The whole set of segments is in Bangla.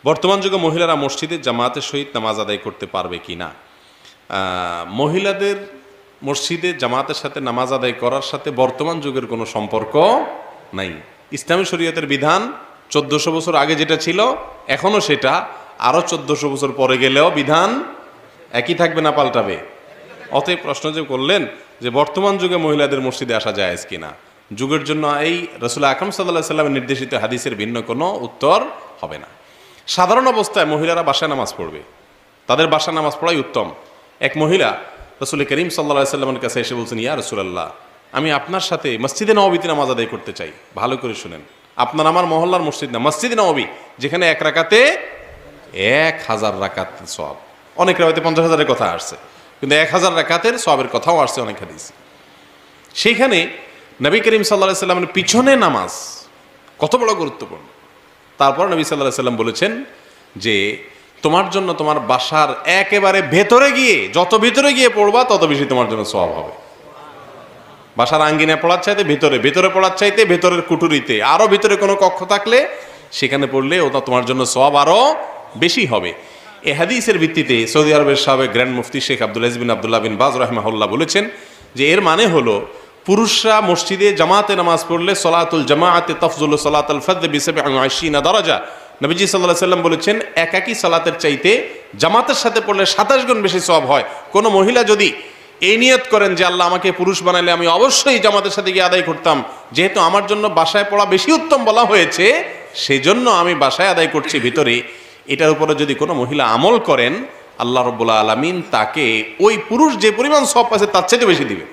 বর্তমান যুগে মহিলারা মসজিদে জামাতের সহিত নামাজ আদায় করতে পারবে কি না? মহিলাদের মসজিদে জামাতের সাথে নামাজ আদায় করার সাথে বর্তমান যুগের কোনো সম্পর্ক নাই। ইসলামী শরীয়তের বিধান 1400 বছর আগে যেটা ছিল এখনও সেটা, আরও 1400 বছর পরে গেলেও বিধান একই থাকবে না পাল্টাবে? অতএব প্রশ্ন যে করলেন যে বর্তমান যুগে মহিলাদের মসজিদে আসা জায়েজ কিনা, যুগের জন্য এই রাসূল আকরাম সাল্লাল্লাহু আলাইহি ওয়াসাল্লামের নির্দেশিত হাদিসের ভিন্ন কোনো উত্তর হবে না। সাধারণ অবস্থায় মহিলারা বাসায় নামাজ পড়বে, তাদের বাসায় নামাজ পড়াই উত্তম। এক মহিলা রাসূল করিম সাল্লাল্লাহু আলাইহি ওয়াসাল্লামের কাছে এসে বলছেন, ইয়া রাসূলুল্লাহ, আমি আপনার সাথে মসজিদে নববীতে নামাজ আদায় করতে চাই। ভালো করে শুনেন, আপনার আমার মহল্লার মসজিদ না, মসজিদে নববী, যেখানে এক রাকাতে 1000 রাকাত সওয়াব। অনেক রাকাতে 50,000-এর কথা আসছে, কিন্তু 1000 রাকাতের সওয়াবের কথাও আসছে অনেক হাদিসে। সেইখানে নবী করিম সাল্লাল্লাহু আলাইহি ওয়াসাল্লামের পিছনে নামাজ কত বড় গুরুত্বপূর্ণ। তারপর নবী সাল্লাল্লাহু আলাইহি ওয়াসাল্লাম বলেছেন যে তোমার জন্য তোমার বাসার একেবারে ভেতরে গিয়ে, যত ভেতরে গিয়ে পড়বা তত বেশি তোমার জন্য সওয়াব হবে। বাসার আঙ্গিনায় পড়ার চাইতে ভেতরে, ভেতরে পড়ার চাইতে ভেতরের কুঠুরিতে, আরো ভেতরে কোনো কক্ষ থাকলে সেখানে পড়লে ওটা তোমার জন্য সওয়াব আরো বেশি হবে। এই হাদিসের ভিত্তিতে সৌদি আরবের সাবেক গ্র্যান্ড মুফতি শেখ আব্দুল আজিজ বিন আব্দুল্লাহ বিন বাজ রাহিমাহুল্লাহ বলেছেন যে এর মানে হলো পুরুষরা মসজিদে জামাতে নামাজ পড়লে সলাতুল জামাআতে তাফজুলু সলাতুল ফজর বি 27 দারাজা। নবীজি সাল্লাল্লাহু আলাইহি ওয়াসাল্লাম বলেছেন একাকী সালাতের চাইতে জামাতের সাথে পড়লে 27 গুণ বেশি সওয়াব হয়। কোনো মহিলা যদি এই নিয়ত করেন যে আল্লাহ আমাকে পুরুষ বানাইলে আমি অবশ্যই জামাতের সাথে গিয়ে আদায় করতাম, যেহেতু আমার জন্য বাসায় পড়া বেশি উত্তম বলা হয়েছে সেই জন্য আমি বাসায় আদায় করছি ভিতরে, এটার উপরে যদি কোনো মহিলা আমল করেন আল্লাহ রাব্বুল আলামিন তাকে ওই পুরুষ যে পরিমাণ সওয়াব পাচ্ছে তার চেয়ে বেশি দিবে।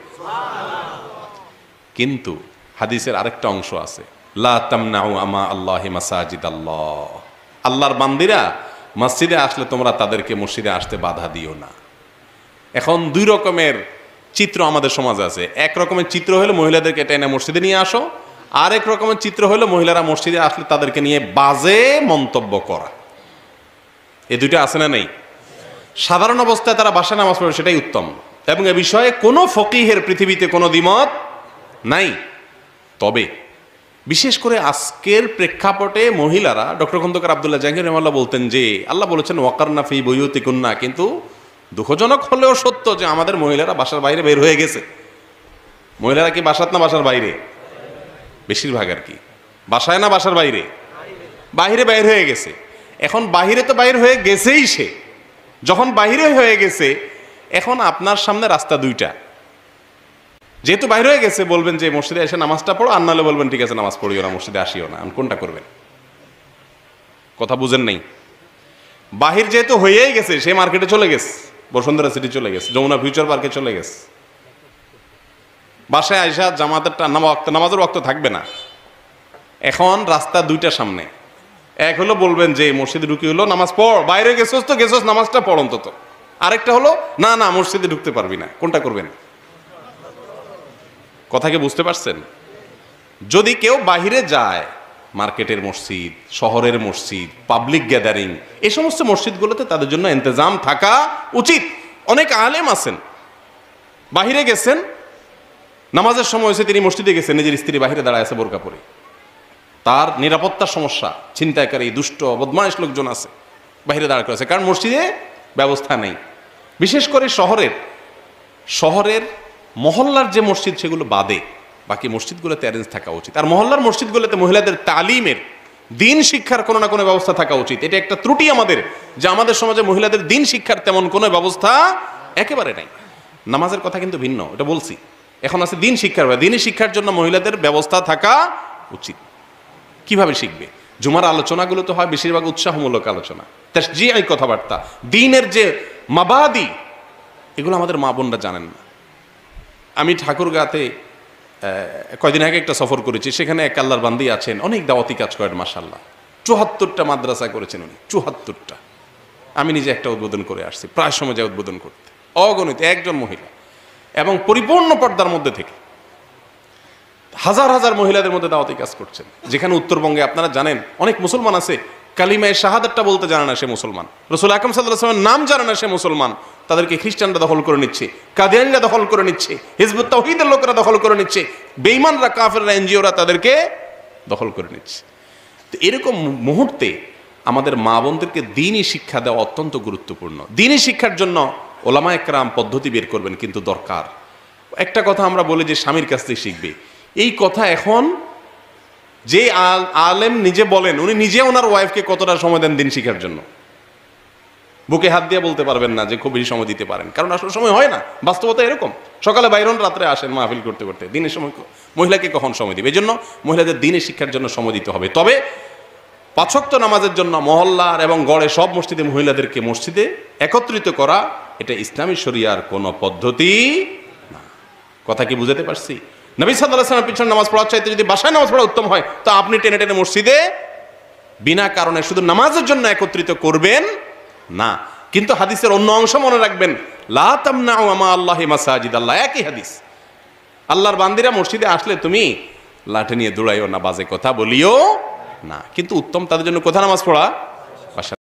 কিন্তু হাদিসের আরেকটা অংশ আছে, লা তামনাউ আমা আল্লাহি মাসাজিদাল্লাহ, আল্লাহর বান্দিরা মসজিদে আসলে তোমরা তাদেরকে মসজিদে আসতে বাধা দিও না। এখন দুই রকমের চিত্র আমাদের সমাজে আছে। এক রকমের চিত্র হলো মহিলাদেরকে টেনে মসজিদে নিয়ে আসো, আর এক রকমের চিত্র হলো মহিলারা মসজিদে আসলে তাদেরকে নিয়ে বাজে মন্তব্য করা। এই দুইটা আছে না নেই? সাধারণ অবস্থায় তারা বাসায় নামাজ পড়ে সেটাই উত্তম, এবং এ বিষয়ে কোনো ফকিহের পৃথিবীতে কোনো দ্বিমত নাই। তবে বিশেষ করে আজকের প্রেক্ষাপটে মহিলারা, ডক্টর খন্দকার আব্দুল্লাহ জাহাঙ্গীর রহমাল্লাহ বলতেন যে আল্লাহ বলেছেন ওয়াকারনা ফি বুয়ুতিকুন্না, কিন্তু দুঃখজনক হলেও সত্য যে আমাদের মহিলারা বাসার বাইরে বের হয়ে গেছে। মহিলারা কি বাসাত না বাসার বাইরে? বেশিরভাগ আর কি বাসায় না বাসার বাইরে? বাহিরে বাইর হয়ে গেছে। এখন বাহিরে তো বাইর হয়ে গেছেই, সে যখন বাহিরে হয়ে গেছে এখন আপনার সামনে রাস্তা দুইটা। যেহেতু বাইরে হয়ে গেছে বলবেন যে মসজিদে এসে নামাজটা পড়ো, আর নাহলে বলবেন ঠিক আছে নামাজ পড়িও না, মসজিদে আসিও না। কোনটা করবেন? কথা বুঝেন নাই? বাহির যেহেতু হয়েই গেছে, সে মার্কেটে চলে গেছে, বসুন্ধরা সিটি চলে গেছে, যমুনা ফিউচার পার্কে চলে গেছে, বাসায় আইসা জামাতের নামাজের ওয়াক্ত থাকবে না। এখন রাস্তা দুইটা সামনে, এক হলো বলবেন যে মসজিদে ঢুকি হলো নামাজ পড়, বাইরে গেছোস তো গেছোস, নামাজটা পড় অন্তত। আরেকটা হলো না না মসজিদে ঢুকতে পারবি না। কোনটা করবেন? কথা কি বুঝতে পারছেন? যদি কেউ বাহিরে যায়, মার্কেটের মসজিদ, শহরের মসজিদ, পাবলিক গ্যাদারিং, এই সমস্ত মসজিদগুলোতে তাদের জন্য ইন্তজাম থাকা উচিত। অনেক আলেম আছেন বাহিরে গেছেন, নামাজের সময় হয়েছে তিনি মসজিদে গেছেন, নিজের স্ত্রী বাহিরে দাঁড়ায় আছে বোরকা পরে, তার নিরাপত্তার সমস্যা, ছিনতাইকারী দুষ্ট বদমাইশ লোকজন আছে, বাহিরে দাঁড়া করেছে, কারণ মসজিদে ব্যবস্থা নেই। বিশেষ করে শহরের মহল্লার যে মসজিদ সেগুলো বাদে বাকি মসজিদগুলোতে অ্যারেঞ্জ থাকা উচিত। আর মহল্লার মসজিদগুলোতে মহিলাদের তালিমের, দিন শিক্ষার কোনো না কোনো ব্যবস্থা থাকা উচিত। এটা একটা ত্রুটি আমাদের, যে আমাদের সমাজে মহিলাদের দিন শিক্ষার তেমন কোনো ব্যবস্থা একেবারে নাই। নামাজের কথা কিন্তু ভিন্ন, এটা বলছি। এখন আছে দিন শিক্ষার, দিনই শিক্ষার জন্য মহিলাদের ব্যবস্থা থাকা উচিত। কিভাবে শিখবে? জুমার আলোচনাগুলো তো হয় বেশিরভাগ উৎসাহমূলক আলোচনা, তাশজিঈ কথাবার্তা, দিনের যে মাবাদি, এগুলো আমাদের মা বোনরা জানেন না। আমি ঠাকুরগাঁতে কয়দিন আগে একটা সফর করেছি, সেখানে এক আল্লাহর বান্দি আছেন, অনেক দাওয়াতি কাজ করেন মাশাআল্লাহ। 74টা মাদ্রাসা করেছেন উনি, 74টা। আমি নিজে একটা উদ্বোধন করে আসছি, প্রায় সময় যায় উদ্বোধন করতে, অগণিত একজন মহিলা, এবং পরিপূর্ণ পর্দার মধ্যে থেকে হাজার হাজার মহিলাদের মধ্যে দাওয়াতি কাজ করছেন। যেখানে উত্তরবঙ্গে আপনারা জানেন অনেক মুসলমান আছে, কালিমায়ে শাহাদাতটা বলতে জানে না সে মুসলমান, রাসূল আকরাম সাল্লাল্লাহু আলাইহি ওয়াসাল্লামের নাম জানে না সে মুসলমান, তাদেরকে খ্রিস্টানরা দখল করে নিচ্ছে, কাদিয়ানীরা দখল করে নিচ্ছে, হিজবুত তাওহীদের লোকেরা দখল করে নিচ্ছে, বেঈমানরা, কাফেররা, এনজিওরা তাদেরকে দখল করে নিচ্ছে। তো এরকম মুহূর্তে আমাদের মা বোনদেরকে দ্বীনি শিক্ষা দেওয়া অত্যন্ত গুরুত্বপূর্ণ। দ্বীনি শিক্ষার জন্য ওলামা একরাম পদ্ধতি বের করবেন, কিন্তু দরকার একটা কথা আমরা বলি যে স্বামীর কাছ থেকে শিখবে, এই কথা এখন যে আলেম নিজে বলেন, উনি নিজে ওনার ওয়াইফকে কতটা সময় দেন দিন শিখার জন্য, বুকে হাত দিয়ে বলতে পারবেন না যে খুব বেশি সময় দিতে পারেন, কারণ আসলে সময় হয় না। বাস্তবতা এরকম, সকালে বাইরন, রাত্রে আসেন মাহফিল করতে করতে, দিনের সময় মহিলাকে কখন সময় দিবে? এই জন্য মহিলাদের দিনের শিক্ষার জন্য সময় দিতে হবে। তবে 5 ওয়াক্ত নামাজের জন্য মহল্লার এবং গড়ে সব মসজিদে মহিলাদেরকে মসজিদে একত্রিত করা, এটা ইসলামী শরিয়ার কোনো পদ্ধতি না। কথা কি বুঝাতে পারছি? নবী সাল্লাল্লাহু আলাইহি ওয়াসাল্লামের পিছনে নামাজ পড়ার চাইতে যদি বাসায় নামাজ পড়া উত্তম হয়, তো আপনি টেনে টেনে মসজিদে বিনা কারণে শুধু নামাজের জন্য একত্রিত করবেন না। কিন্তু হাদিসের অন্য অংশ মনে রাখবেন, লা তামনাউ মা আল্লাহি মাসাজিদ আল্লাহ, একই হাদিস। আল্লাহর বান্দিরা মসজিদে আসলে তুমি লাঠি নিয়ে দৌড়াইও না, বাজে কথা বলিও না। কিন্তু উত্তম তাদের জন্য কোথায় নামাজ পড়া?